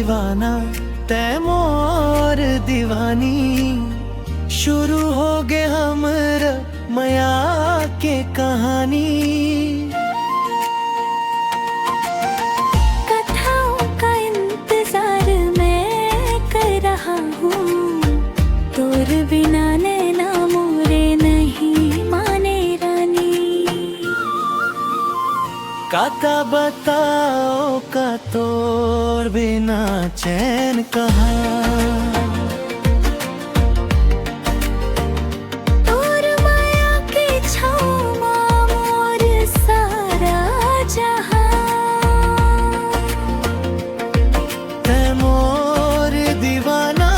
दीवाना तै मोर दीवानी। शुरू हो गए हमरा मया के कहानी। कथाओं का इंतजार मैं कर रहा हूँ, तोर बिना नैना मोरे नहीं माने रानी। काका बताओ का तोर बिना चैन कहाँ। तोर माया के छाँव माँ मोर सारा जहाँ। तै मोर दीवाना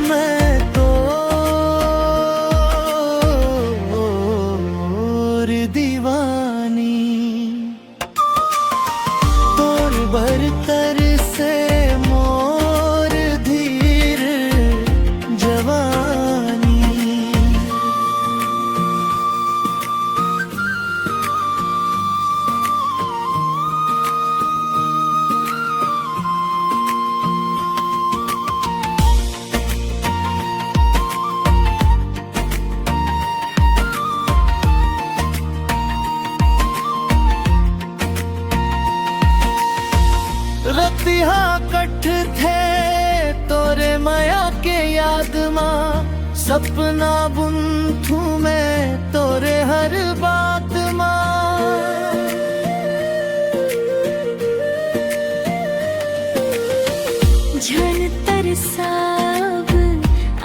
मैं तो मोर दीवानी। तोर बरतर से मोर धीर जवानी। रतिहा कठ थे तोरे माया के याद माँ। सपना बुनथू मैं तोरे हर बात माँ। झन तरसाब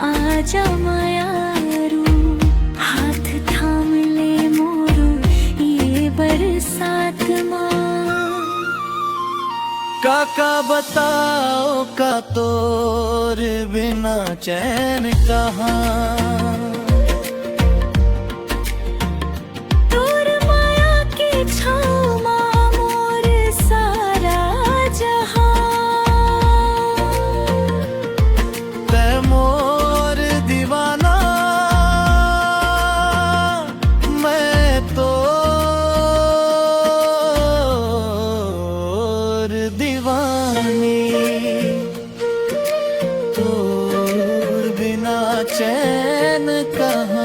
आजा मायारू, हाथ थाम ले मोरू ये बरसात माँ। काका बताओ का तोर बिना चैन कहाँ। तोर माया के छाँव माँ मोर सारा जहाँ। तै मोर दीवाना मैं तो दीवानी। तोर बिना चैन कहाँ।